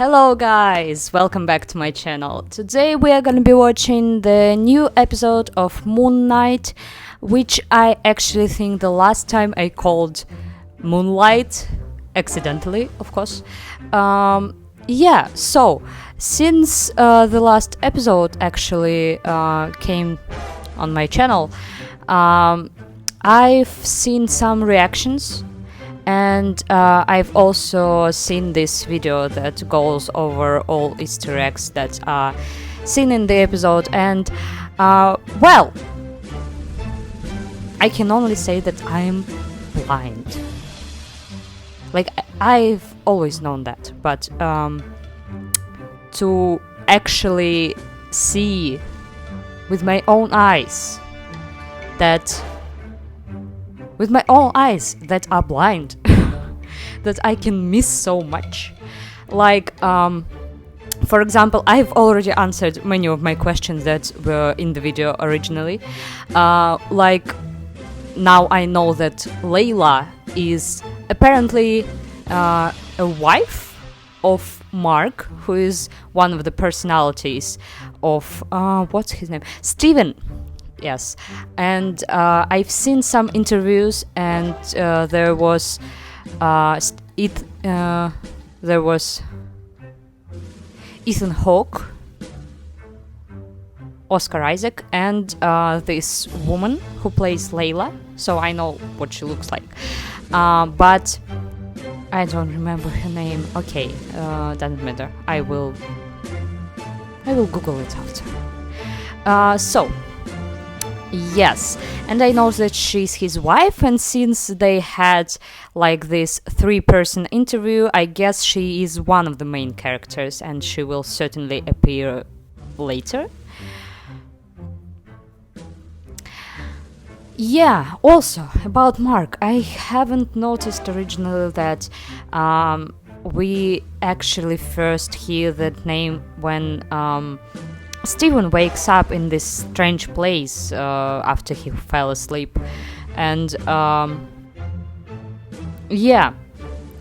Hello guys, welcome back to my channel. Today we are gonna be watching the new episode of Moon Knight, which I actually think the last time I called Moonlight, accidentally, of course. So since the last episode actually came on my channel, I've seen some reactions and I've also seen this video that goes over all Easter eggs that are seen in the episode, and well, I can only say that I'm blind. Like, I've always known that, but to actually see with my own eyes that are blind, that I can miss so much. Like, for example, I've already answered many of my questions that were in the video originally. Like, now I know that Layla is apparently a wife of Mark, who is one of the personalities of, what's his name? Steven. Yes, and I've seen some interviews, and there was Ethan Hawke, Oscar Isaac, and this woman who plays Layla. So I know what she looks like, but I don't remember her name. Okay, doesn't matter. I will Google it after. So. Yes, and I know that she's his wife, and since they had like this 3-person interview, I guess she is one of the main characters, and she will certainly appear later. Yeah, also about Mark, I haven't noticed originally that we actually first hear that name when Steven wakes up in this strange place after he fell asleep, and yeah,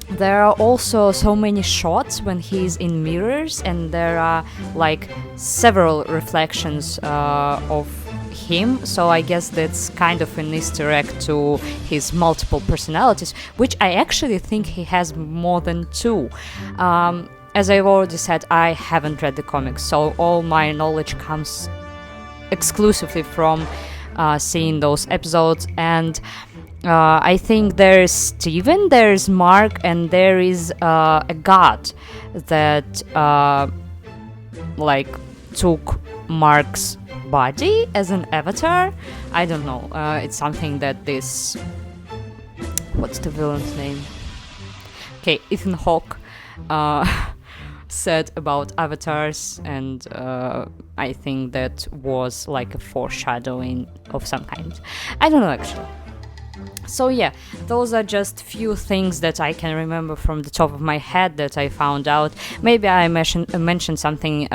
there are also so many shots when he's in mirrors, and there are like several reflections of him, so I guess that's kind of an Easter egg to his multiple personalities, which I actually think he has more than 2. As I've already said, I haven't read the comics, so all my knowledge comes exclusively from seeing those episodes. And I think there's Steven, there's Mark, and there is a god that like took Mark's body as an avatar. I don't know. It's something that this... What's the villain's name? Okay, Ethan Hawke said about avatars, and I think that was like a foreshadowing of some kind. I don't know actually. So yeah, those are just few things that I can remember from the top of my head that I found out. Maybe I mentioned something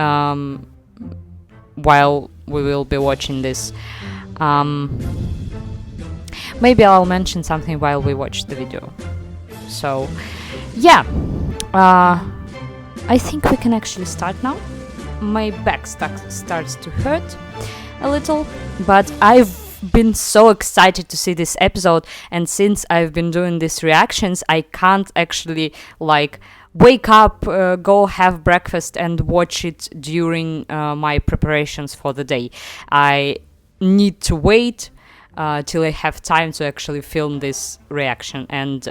while we will be watching this. Maybe I'll mention something while we watch the video. So yeah, I think we can actually start now. My back starts to hurt a little, but I've been so excited to see this episode, and since I've been doing these reactions, I can't actually like wake up, go have breakfast and watch it during my preparations for the day. I need to wait till I have time to actually film this reaction, and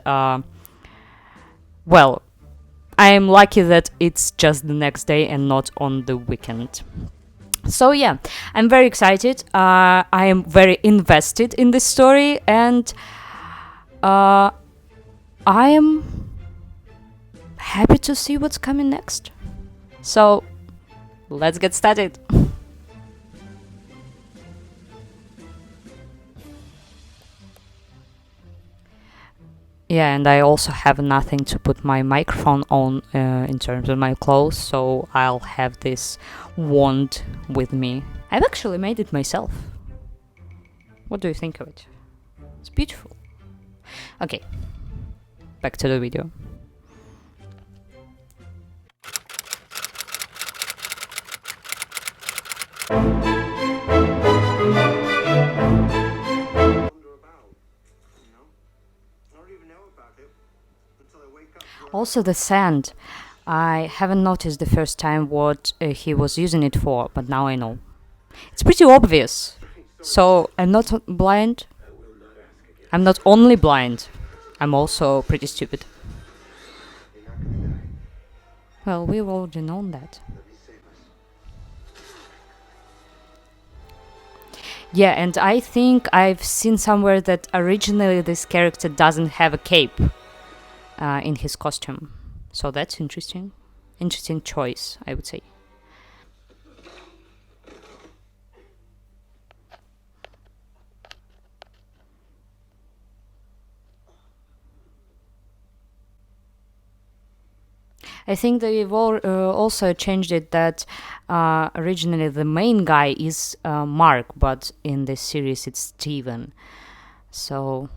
well, I'm lucky that it's just the next day and not on the weekend. So yeah, I'm very excited. I am very invested in this story, and I am happy to see what's coming next. So let's get started. Yeah, and I also have nothing to put my microphone on in terms of my clothes, so I'll have this wand with me. I've actually made it myself. What do you think of it? It's beautiful. Okay, back to the video. Also, the sand. I haven't noticed the first time what he was using it for, but now I know. It's pretty obvious. So, I'm not blind. I'm not only blind, I'm also pretty stupid. Well, we've already known that. Yeah, and I think I've seen somewhere that originally this character doesn't have a cape in his costume. So that's interesting. Interesting choice, I would say. I think they've also changed it that originally the main guy is Mark, but in this series it's Steven. So,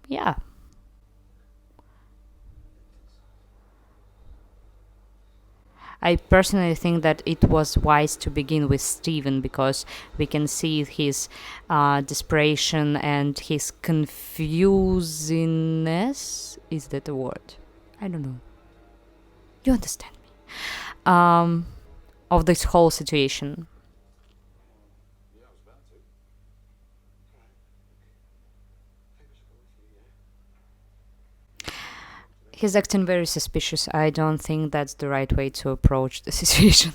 yeah. I personally think that it was wise to begin with Steven because we can see his desperation and his confusingness. Is that a word? I don't know. You understand me. Of this whole situation. He's acting very suspicious. I don't think that's the right way to approach the situation.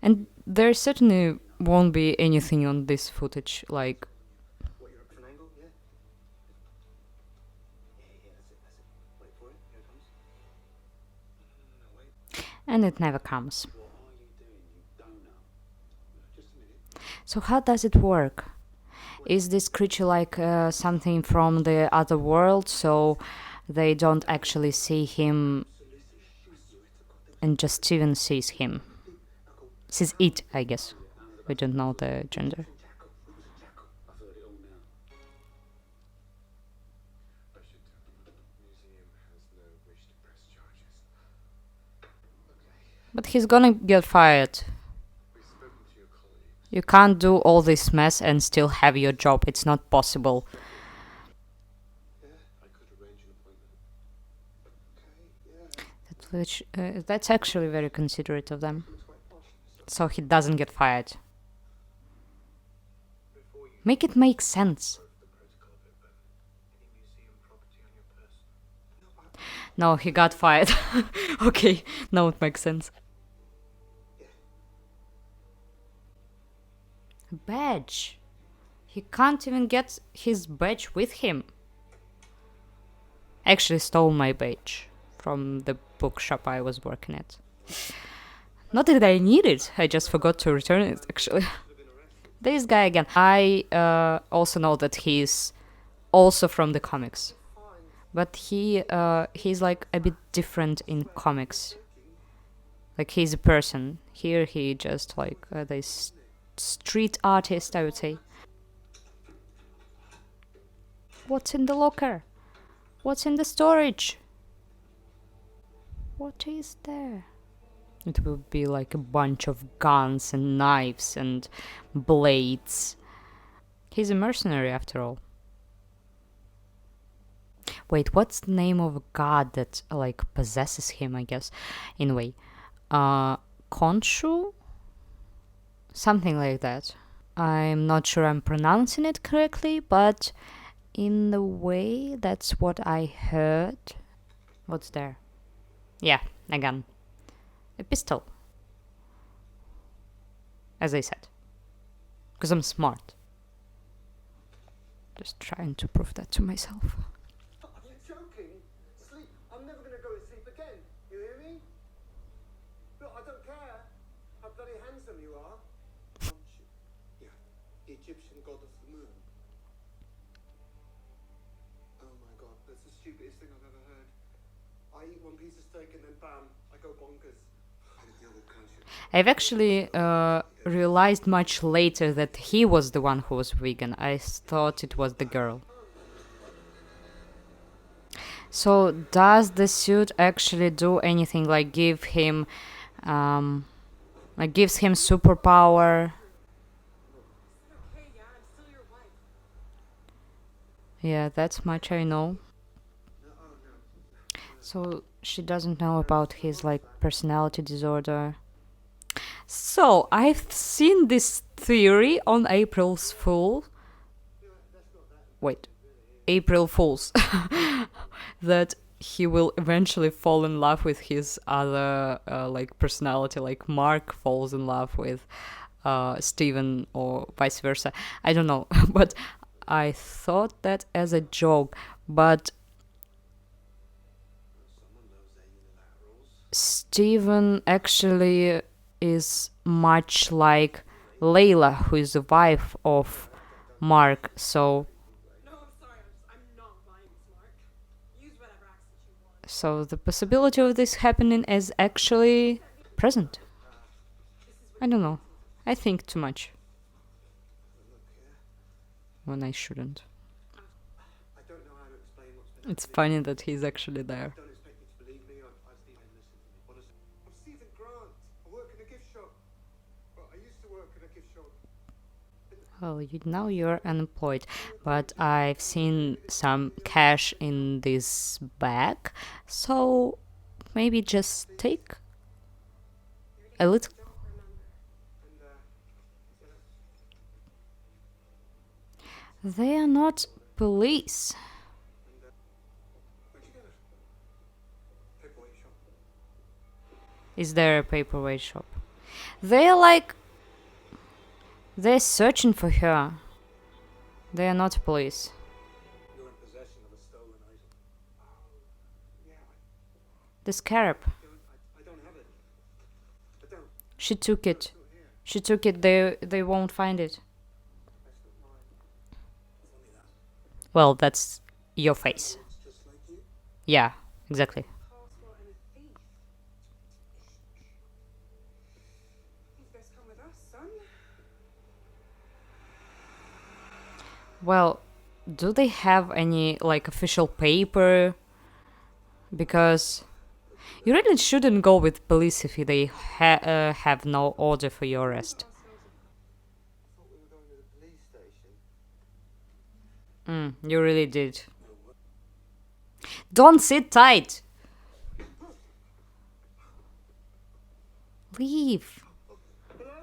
And there certainly won't be anything on this footage like. And it never comes. So, how does it work? Is this creature like something from the other world, so they don't actually see him and just Steven sees him? Sees it, I guess. We don't know the gender. But he's gonna get fired. You can't do all this mess and still have your job. It's not possible. That's actually very considerate of them. So he doesn't get fired. Make it make sense. No, he got fired. Okay, now it makes sense. Badge. He can't even get his badge with him. Actually stole my badge from the bookshop I was working at. Not that I need it, I just forgot to return it actually. This guy again. I also know that he's also from the comics. But he's like a bit different in comics. Like he's a person. Here he just like this street artist, I would say. What's in the locker? What's in the storage? What is there? It would be like a bunch of guns and knives and blades. He's a mercenary after all. Wait, what's the name of a god that like possesses him, I guess? Anyway, Khonshu? Something like that. I'm not sure I'm pronouncing it correctly, but in the way that's what I heard. What's there? Yeah, a gun. A pistol. As I said. Because I'm smart. Just trying to prove that to myself. Egyptian god of the moon. Oh my god, that's the stupidest thing I've ever heard. I eat one piece of steak and then bam, I go bonkers. I've actually realized much later that he was the one who was vegan. I thought it was the girl. So does the suit actually do anything, like give him Like gives him superpower. Okay, yeah, I'm still your wife. Yeah, that's much I know. So she doesn't know about his like personality disorder. So I've seen this theory on April's Fool. Wait, April Fools. That he will eventually fall in love with his other like personality, like Mark falls in love with Steven or vice versa. I don't know, but I thought that as a joke. But Steven actually is much like Layla, who is the wife of Mark. So, No, I'm sorry, I'm not buying this, Mark. Use whatever accent you want. so the possibility of this happening is actually present. I don't know. I think too much when I shouldn't. I don't know how to explain what's been It's funny that he's actually there. Don't expect you to believe me. I Stephen, listen to me. Honestly. I'm Stephen Grant. I work in a gift shop. Well, I used to work in a gift shop. Well, now you're unemployed, but I've seen some cash in this bag, so maybe just take a little. Don't remember. And They are not police. where'd you get it? Paperweight shop. Is there a paperweight shop? They're like. They're searching for her. They are not police. You're in possession of a stolen item. Oh, yeah. The scarab. I don't have it. I don't. She took it. It's not here. She took it. They won't find it. That's not mine. Funny that. Well, that's your face. Looks just like you. Yeah, exactly. Passport and a thief. You best come with us, son. Well, do they have any like official paper? Because you really shouldn't go with police if they have no order for your arrest. I thought we were going to the police station. You really did. Don't sit tight. Leave.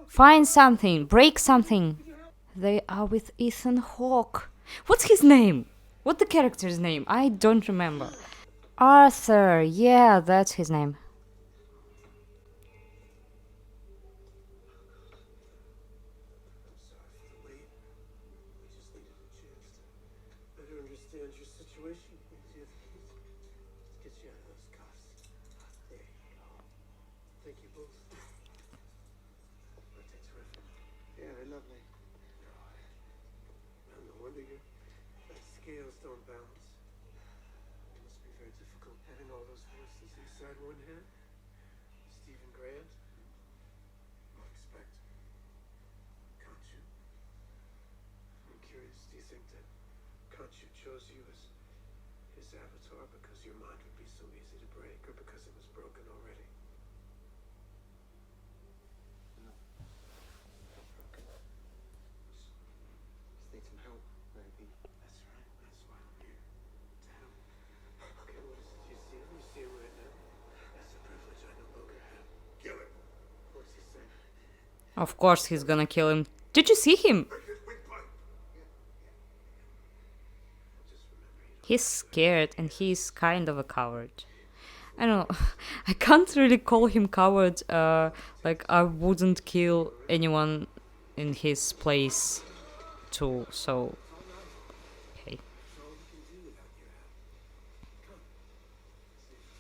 Find something. Break something. They are with Ethan Hawke. What's his name? What the character's name? I don't remember. Arthur. Yeah, that's his name. I'm sorry for the wait. We just needed a chance to better understand your situation. Let's get you out of those cuffs. There you go. Thank you both. Aren't they terrific? Yeah, they're lovely. Well, no wonder your scales don't balance. It must be very difficult having all those voices inside one head. Stephen Grant. I'll expect. Khonshu. I'm curious, do you think that Khonshu chose you as his avatar because your mind would be so easy to break, or because it was broken already? No. Not broken. Just need some help, maybe. That's right. That's why I'm here. To help. Okay, what is it? You see him? You see him right now? That's a privilege I no longer have. Kill him. What's he saying? Of course, he's gonna kill him. Did you see him? He's scared and he's kind of a coward. I don't know. I can't really call him coward. Like I wouldn't kill anyone in his place, too. So, okay.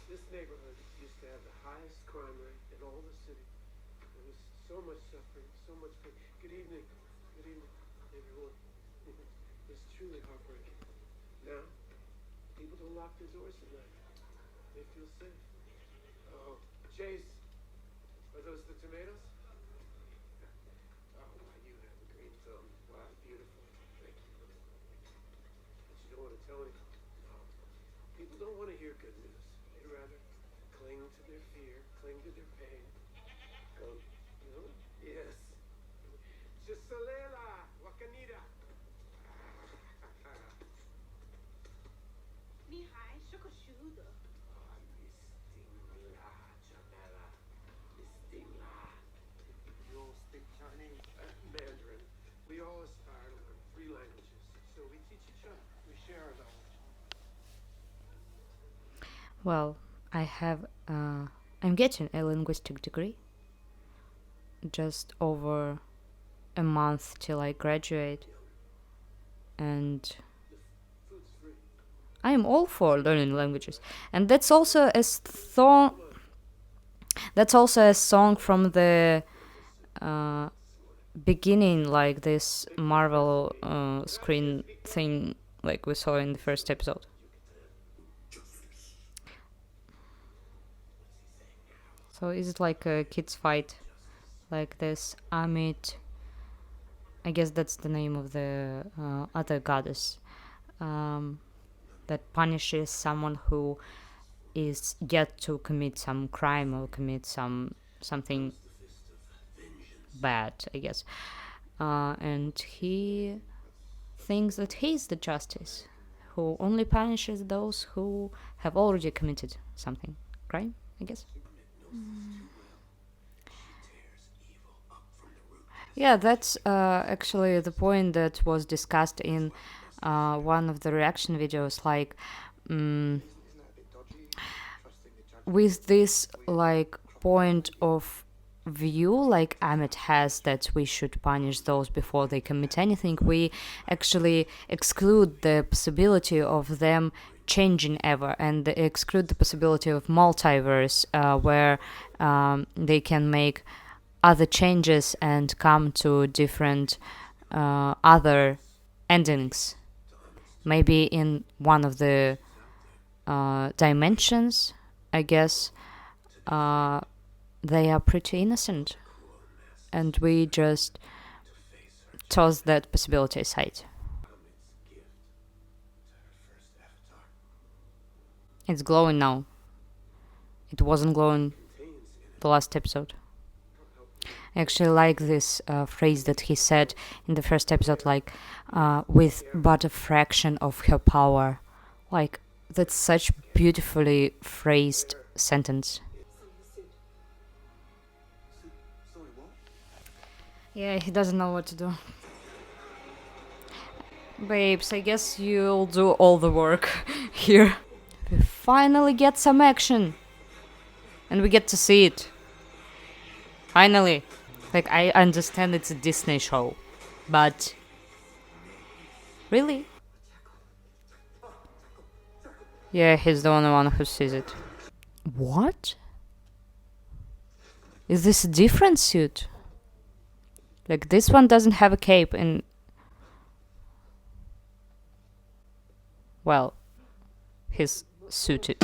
This neighborhood used to have the highest crime rate in all the city. There was so much suffering, so much pain. Good evening. Good evening, everyone. It's truly heartbreaking. Now, people don't lock their doors at night. They feel safe. Oh, Chase, are those the tomatoes? Oh, wow, you have a green thumb. Wow, beautiful. Thank you. But you don't want to tell anyone. No. People don't want to hear good news. They'd rather cling to their fear, cling to their pain. You know, You all speak Chinese? Mandarin. We all aspire to learn 3 languages, so we teach each other. We share our knowledge. Well, I'm getting a linguistic degree. Just over a month till I graduate, and Food's free. I am all for learning languages. And that's also a song. That's also a song from the beginning, like this Marvel screen thing, like we saw in the first episode. So is it like a kids fight, like this Amit? I guess that's the name of the other goddess that punishes someone who is yet to commit some crime or commit something bad, I guess. And he thinks that he's the justice, who only punishes those who have already committed something, crime, I guess. Yeah, that's actually the point that was discussed in one of the reaction videos. Like, with this like point of view, like Amit has, that we should punish those before they commit anything, we actually exclude the possibility of them changing ever, and exclude the possibility of multiverse, where they can make other changes and come to different other endings. Maybe in one of the dimensions, I guess, they are pretty innocent, and we just toss that possibility aside. It's glowing now. It wasn't glowing the last episode. I actually like this phrase that he said in the first episode, like, with but a fraction of her power. Like, that's such beautifully phrased sentence. Yeah, he doesn't know what to do. Babes, I guess you'll do all the work here. We finally get some action. And we get to see it. Finally. Like, I understand it's a Disney show, but really? Yeah, he's the only one who sees it. What? Is this a different suit? Like, this one doesn't have a cape and... Well, he's suited.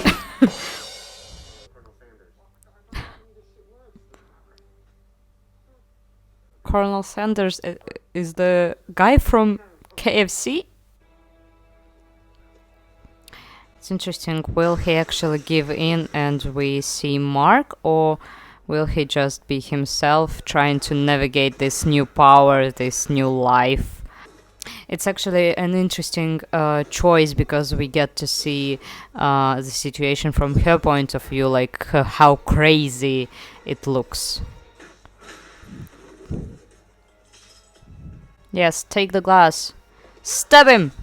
Colonel Sanders is the guy from KFC? It's interesting. Will he actually give in and we see Mark, or will he just be himself trying to navigate this new power, this new life? It's actually an interesting choice, because we get to see the situation from her point of view, like how crazy it looks. Yes, take the glass. Stab him!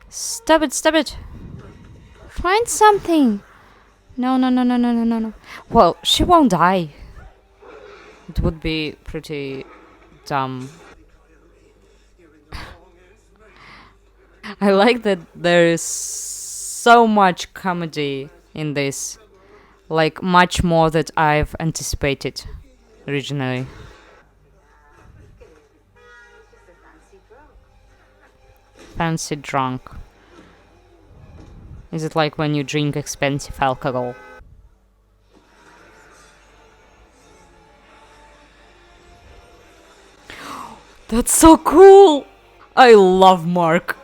Stab it, stab it! Find something! No. Well, she won't die. It would be pretty dumb. I like that there is so much comedy in this. Like, much more that I've anticipated originally. Fancy drunk. Is it like when you drink expensive alcohol? That's so cool! I love Mark.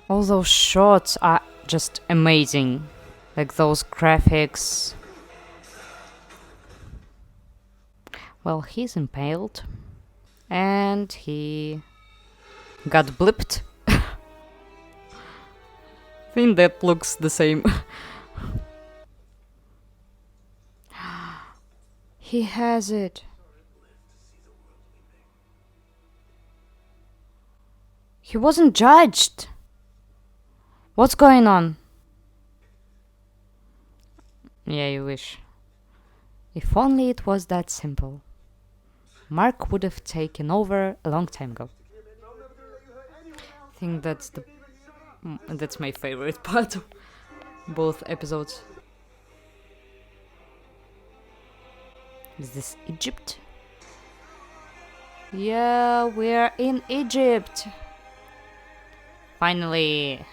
All those shots are just amazing. Like those graphics. Well, he's impaled. And he got blipped. I think that looks the same. He has it. He wasn't judged. What's going on? Yeah, you wish. If only it was that simple. Mark would have taken over a long time ago. I think that's my favorite part of both episodes. Is this Egypt? Yeah, we're in Egypt. Finally.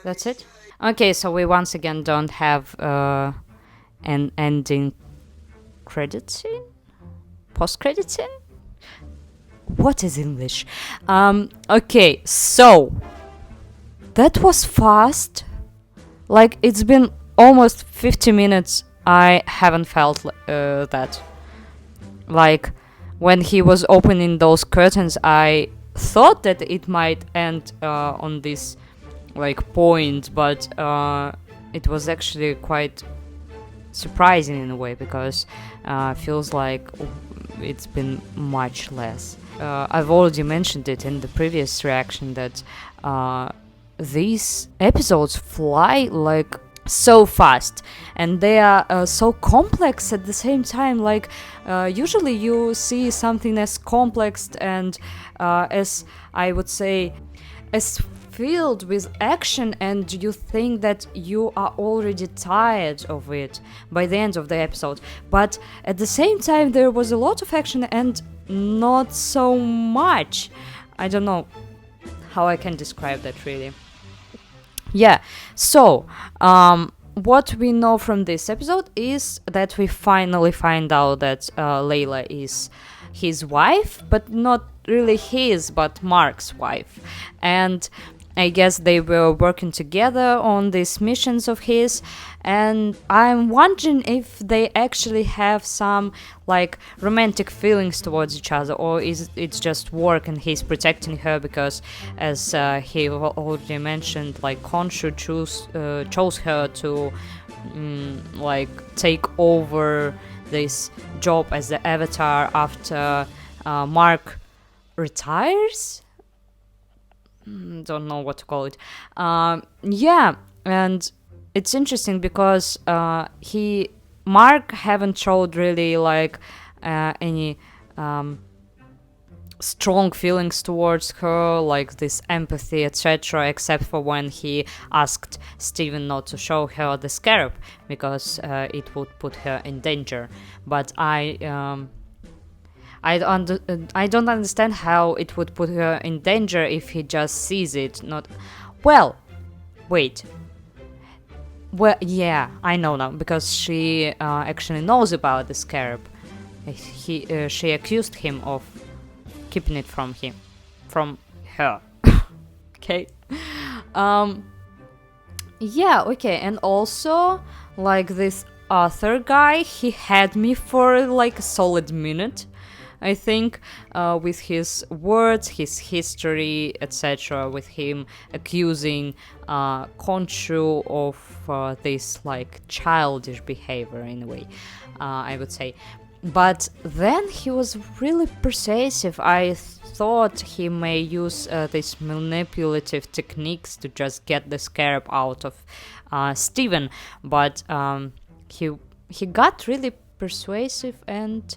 That's it? Okay, so we once again don't have an ending credit scene? Post-credit scene? What is English? Okay, so that was fast. Like, it's been almost 50 minutes. I haven't felt that. Like, when he was opening those curtains, I thought that it might end on this like point, but it was actually quite surprising in a way, because feels like it's been much less. I've already mentioned it in the previous reaction that these episodes fly like so fast, and they are so complex at the same time. Like usually you see something as complex and as I would say as filled with action, and you think that you are already tired of it by the end of the episode, but at the same time there was a lot of action and not so much. I don't know how I can describe that really. Yeah, so what we know from this episode is that we finally find out that Layla is his wife, but not really his, but Mark's wife. And I guess they were working together on these missions of his, and I'm wondering if they actually have some like romantic feelings towards each other, or is it's just work and he's protecting her because, as he already mentioned, like Khonshu chose her to like take over this job as the Avatar after Mark retires. Don't know what to call it. Yeah, and it's interesting because Mark haven't showed really like any strong feelings towards her, like this empathy, etc., except for when he asked Steven not to show her the scarab because it would put her in danger. But I don't understand how it would put her in danger if he just sees it. Not, well, wait. Well, yeah, I know now because she actually knows about the scarab. She accused him of keeping it from her. Okay. Yeah. Okay. And also, like this Arthur guy, he had me for like a solid minute. I think with his words, his history, etc., with him accusing Khonshu of this like childish behavior in a way, I would say. But then he was really persuasive. I thought he may use these manipulative techniques to just get the scarab out of Steven, but he got really persuasive, and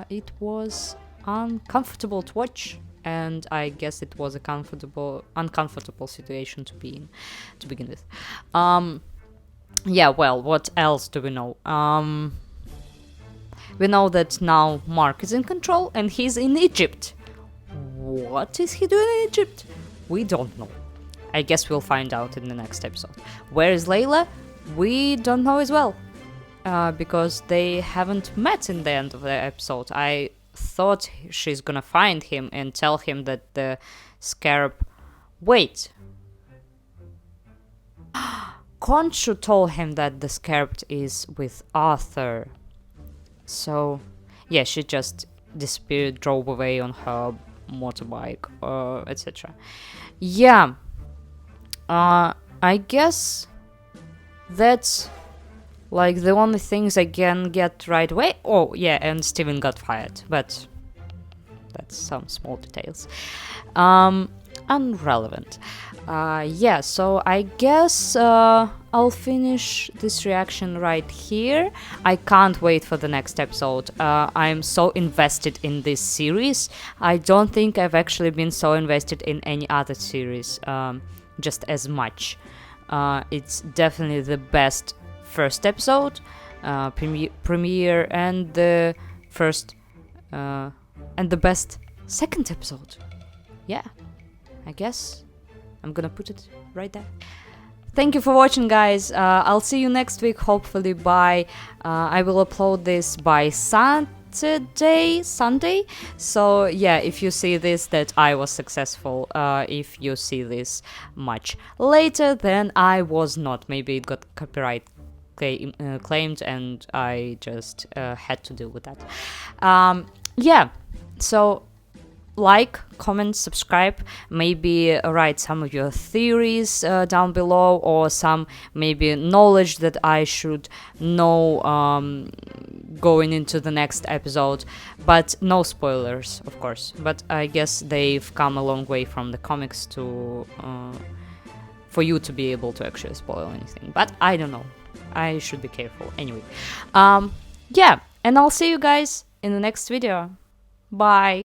it was uncomfortable to watch, and I guess it was a uncomfortable situation to be in to begin with. Yeah, well, what else do we know? We know that now Mark is in control and he's in Egypt. What is he doing in Egypt? We don't know. I guess we'll find out in the next episode. Where is Layla? We don't know as well. Because they haven't met in the end of the episode. I thought she's gonna find him and tell him that the scarab... Wait. Khonshu told him that the scarab is with Arthur. So, yeah, she just disappeared, drove away on her motorbike, etc. Yeah, I guess that's like the only things I can get right away. Oh yeah, and Steven got fired, but that's some small details. Unrelevant. Yeah, so I guess I'll finish this reaction right here. I can't wait for the next episode. I'm so invested in this series. I don't think I've actually been so invested in any other series just as much. It's definitely the best first episode, premiere, and the first and the best second episode. Yeah, I guess I'm gonna put it right there. Thank you for watching, guys. I'll see you next week, hopefully by I will upload this by Sunday. So yeah, if you see this, that I was successful. If you see this much later, then I was not. Maybe it got copyright claimed, and I just had to deal with that. Yeah, so like, comment, subscribe, maybe write some of your theories down below, or some maybe knowledge that I should know going into the next episode, but no spoilers, of course. But I guess they've come a long way from the comics to for you to be able to actually spoil anything, but I don't know, I should be careful anyway. Yeah, and I'll see you guys in the next video. Bye.